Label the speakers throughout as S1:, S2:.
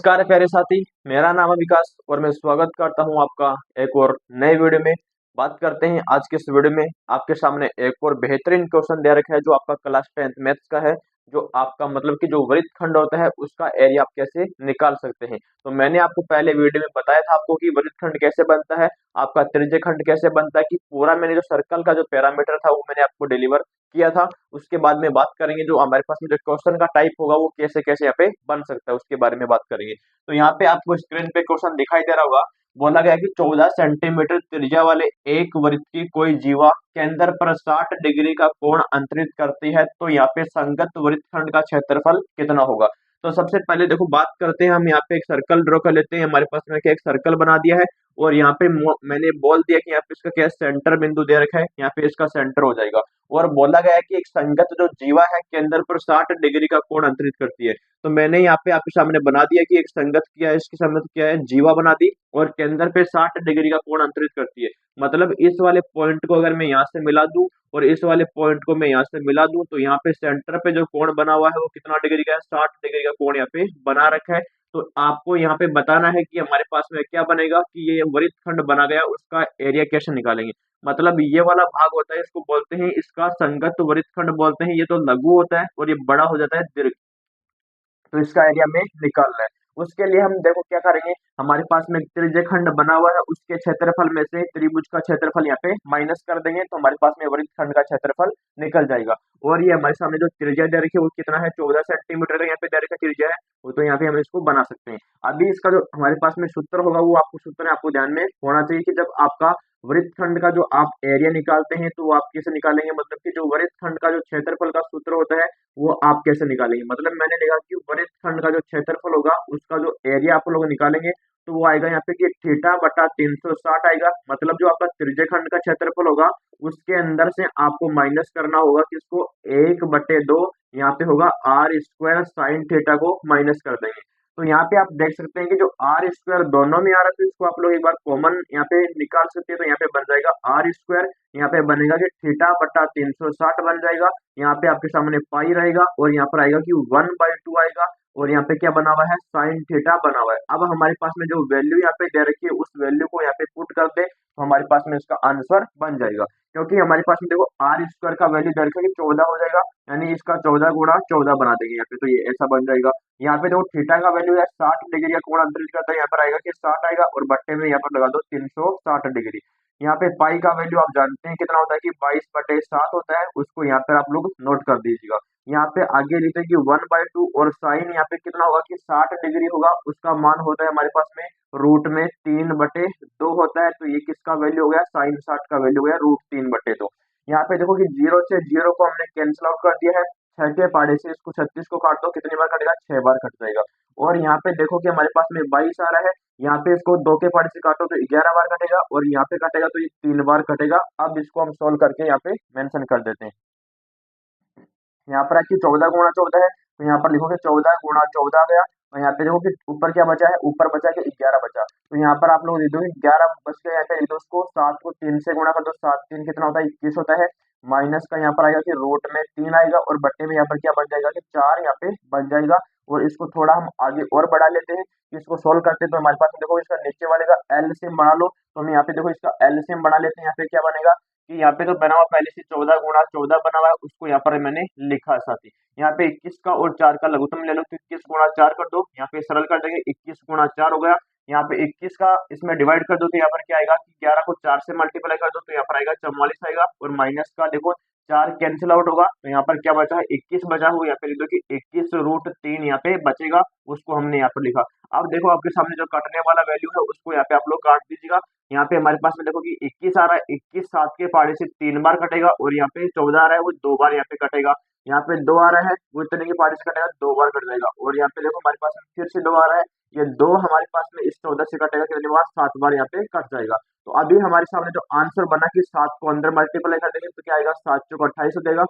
S1: नमस्कार प्यारे साथी, मेरा नाम है विकास और मैं स्वागत करता हूं आपका एक और नए वीडियो में। बात करते हैं आज के इस वीडियो में। आपके सामने एक और बेहतरीन क्वेश्चन दे रखा है जो आपका क्लास 10th मैथ्स का है, जो आपका मतलब कि जो वृत्त खंड होता है उसका एरिया आप कैसे निकाल सकते हैं। तो मैंने आपको पहले वीडियो में बताया था आपको कि वृत्त खंड कैसे बनता है, आपका त्रिज्य खंड कैसे बनता है, कि पूरा मैंने जो सर्कल का जो पैरामीटर था वो मैंने आपको डिलीवर किया था। उसके बाद में बात करेंगे जो हमारे पास में जो क्वेश्चन का टाइप होगा वो कैसे कैसे यहाँ पे बन सकता है, उसके बारे में बात करेंगे। तो यहाँ पे आपको स्क्रीन पे क्वेश्चन दिखाई दे रहा होगा। बोला गया कि 14 सेंटीमीटर त्रिज्या वाले एक वृत्त की कोई जीवा केंद्र पर 60 डिग्री का कोण अंतरित करती है, तो यहाँ पे संगत वृत्तखंड का क्षेत्रफल कितना होगा। तो सबसे पहले देखो बात करते हैं, हम यहाँ पे एक सर्कल ड्रॉ कर लेते हैं। हमारे पास में क्या एक सर्कल बना दिया है और यहाँ पे मैंने बोल दिया कि यहाँ पे इसका क्या सेंटर बिंदु दे रखा है, यहाँ पे इसका सेंटर हो जाएगा। और बोला गया है कि एक संगत जो जीवा है केंद्र पर 60 डिग्री का कोण अंतरित करती है। तो मैंने यहाँ पे आपके सामने बना दिया कि एक संगत क्या है, इसकी संगत क्या है, जीवा बना दी और केंद्र पे 60 डिग्री का कोण अंतरित करती है। मतलब इस वाले पॉइंट को अगर मैं यहाँ से मिला दूं और इस वाले पॉइंट को मैं यहाँ से मिला दूं, तो यहाँ पे सेंटर पे जो कोण बना हुआ है वो कितना डिग्री का है, 60 डिग्री का कोण यहाँ पे बना रखा है। तो आपको यहाँ पे बताना है कि हमारे पास में क्या बनेगा, कि ये वृत्त खंड बना गया उसका एरिया कैसे निकालेंगे। मतलब ये वाला भाग होता है, इसको बोलते हैं, इसका संगत वृत्त खंड बोलते हैं। ये तो लघु होता है और ये बड़ा हो जाता है दीर्घ। तो इसका एरिया में निकालना है। उसके लिए हम देखो क्या करेंगे, हमारे पास में त्रिज्य खंड बना हुआ है, उसके क्षेत्रफल में से त्रिभुज का क्षेत्रफल यहाँ पे माइनस कर देंगे, तो हमारे पास में वृत्त खंड का क्षेत्रफल निकल जाएगा। और ये हमारे सामने जो त्रिज्या दे रखी है वो कितना है, 14 सेंटीमीटर यहाँ पे दे रखा त्रिज्या है वो, तो यहाँ पे हम इसको बना सकते हैं। अभी इसका जो हमारे पास में सूत्र होगा वो आपको सूत्र आपको ध्यान में होना चाहिए कि जब आपका वृत्त खंड का जो आप एरिया निकालते हैं तो वो आप कैसे निकालेंगे, मतलब कि जो वृत्त खंड का जो क्षेत्रफल का सूत्र होता है वो आप कैसे निकालेंगे। मतलब मैंने लिखा कि वृत्त खंड का जो क्षेत्रफल होगा उसका जो एरिया आप लोग निकालेंगे तो वो आएगा यहाँ पे कि थीटा बटा 360 आएगा। मतलब जो आपका त्रिज्य खंड का क्षेत्रफल होगा उसके अंदर से आपको माइनस करना होगा कि इसको 1/2 यहाँ पे होगा आर स्क्वायर साइन थीटा को माइनस कर देंगे। तो यहाँ पे आप देख सकते हैं कि जो आर स्क्वायर दोनों में आ रहा है, तो इसको आप लोग एक बार कॉमन यहाँ पे निकाल सकते हैं। तो यहाँ पे बन जाएगा आर स्क्वायर, यहाँ पे बनेगा कि थीटा बटा 360 बन जाएगा। यहाँ पे आपके सामने पाई रहेगा और यहाँ पर आएगा कि 1/2 आएगा और यहाँ पे क्या बना हुआ है, साइन थीटा बना हुआ है। अब हमारे पास में जो वैल्यू यहाँ पे दे रखी है उस वैल्यू को यहाँ पे पुट कर दे तो हमारे पास में इसका आंसर बन जाएगा। क्योंकि हमारे पास में देखो आर स्क्वायर का वैल्यू दे रखा है कि 14 हो जाएगा, यानी इसका 14 गुणा 14 बना देंगे यहाँ पे, तो ये ऐसा बन जाएगा। यहाँ पे देखो थीटा का वैल्यू है 60 डिग्री का कोण अंतरित करता है, यहाँ पर आएगा कि 60 आएगा और बट्टे में यहाँ पर लगा दो 360 डिग्री। यहाँ पे पाई का वैल्यू आप जानते हैं कितना होता है कि 22/7 होता है, उसको यहाँ पर आप लोग नोट कर दीजिएगा। यहाँ पे आगे लिखते हैं कि 1/2 और साइन यहाँ पे कितना होगा कि 60 डिग्री होगा, उसका मान होता है हमारे पास में रूट में 3/2 होता है। तो ये किसका वैल्यू हो गया, साइन 60 का वैल्यू हो गया रूट 3/2। यहाँ पे देखो कि जीरो से जीरो को हमने कैंसिल आउट कर दिया है, 6 के पहाड़े से इसको 36 को काट दो, कितनी बार कटेगा, 6 बार कट जाएगा। और यहाँ पे देखो कि हमारे पास में 22 आ रहा है, यहाँ पे इसको 2 के पहाड़े से काटो तो 11 बार कटेगा और यहाँ पे कटेगा तो ये 3 बार कटेगा। अब इसको हम सोल्व करके यहाँ पे मेंशन कर देते हैं। यहाँ पर आपकी 14 गुणा 14 है, तो यहाँ पर लिखोगे 14 गुणा 14 आ गया। और यहाँ पे देखो कि ऊपर क्या बचा है, ऊपर बचा कि 11 बचा, तो यहाँ पर आप लोग लिख दो 11 बच गया। यहाँ पे लिख दो उसको, 7 को 3 से गुणा कर दो, 7 3 कितना होता है, 21 होता है। माइनस का यहाँ पर आएगा कि रूट में 3 आएगा और बट्टे में यहाँ पर क्या बन जाएगा कि 4 यहाँ पे बन जाएगा। और इसको थोड़ा हम आगे और बढ़ा लेते हैं, इसको सोल्व करते हैं। तो हमारे पास देखो इसका नीचे वाले का एलसीएम बना लो, तो हम यहाँ पे देखो इसका एलसीएम बना लेते हैं। यहाँ पे क्या बनेगा कि यहाँ पे तो बना हुआ पहले से 14 गुणा 14 बना हुआ है, उसको यहाँ पर मैंने लिखा साथ ही। यहाँ पे 21 का और 4 का लघुत्तम ले लो, तो 21 गुणा 4 कर दो, यहाँ पे सरल कर देंगे, 21 गुणा 4 हो गया। यहाँ पे 21 का इसमें डिवाइड कर दो तो यहाँ पर क्या आएगा कि 11 को 4 से मल्टीप्लाई कर दो तो यहाँ पर आएगा 44 आएगा। और माइनस का देखो 4 कैंसिल आउट होगा, तो यहाँ पर क्या बचा है, 21 बचा हुआ। यहाँ पे लिख दो कि 21√3 यहाँ पे बचेगा, उसको हमने यहाँ पर लिखा। अब देखो आपके सामने जो कटने वाला वैल्यू है उसको यहाँ पे आप लोग काट दीजिएगा। यहाँ पे हमारे पास में देखो कि 21 आ रहा है, 21 7 के पहाड़े से 3 बार कटेगा और यहाँ पे 14 आ रहा है वो 2 बार यहाँ पे कटेगा। यहाँ पे 2 आ रहा है वो इतने के पहाड़े से कटेगा, 2 बार कट जाएगा। और यहाँ पे देखो हमारे पास में फिर से 2 आ रहा है, ये 2 हमारे पास में इस 14 से कटेगा, कितनी बार, 7 बार यहाँ पे कट जाएगा। तो अभी हमारे सामने जो आंसर बना कि 7 को अंदर मल्टीप्लाई कर देंगे तो क्या आएगा, 7 चौक 28 हो जाएगा।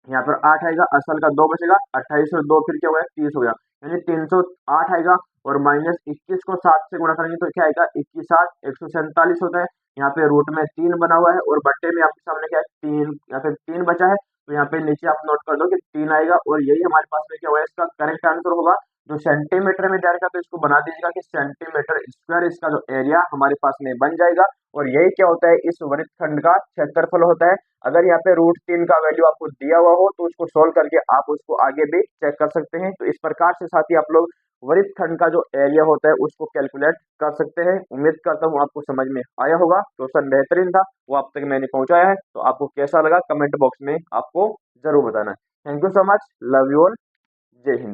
S1: यहाँ पर 8 आएगा, असल का 2 बचेगा, 28 और 2 फिर क्या हो गया, 30 हो गया, यानी 308 आएगा। और माइनस 21 को 7 से गुणा करेंगे तो क्या आएगा, 21 7 147 होता है। यहाँ पे रूट में 3 बना हुआ है और बट्टे में आपके सामने क्या है, 3, यहाँ पे 3 बचा है। तो यहाँ पे नीचे आप नोट कर दो कि 3 आएगा और यही हमारे पास में क्या हुआ है, इसका करेक्ट आंसर होगा। जो सेंटीमीटर में दिया रखा है तो इसको बना दीजिएगा कि सेंटीमीटर स्क्वायर इसका जो एरिया हमारे पास में बन जाएगा। और यही क्या होता है, इस वृत्तखंड का क्षेत्रफल होता है। अगर यहाँ पे √3 का वैल्यू आपको दिया हुआ हो तो उसको सोल्व करके आप उसको आगे भी चेक कर सकते हैं। तो इस प्रकार से साथी आप लोग वृत्तखंड का जो एरिया होता है उसको कैलकुलेट कर सकते हैं। उम्मीद करता हूँ आपको समझ में आया होगा। क्वेश्चन बेहतरीन था, वो आप तक मैंने पहुंचाया है। तो आपको कैसा लगा कमेंट बॉक्स में आपको जरूर बताना है। Thank you so much, love you all, जय हिंद।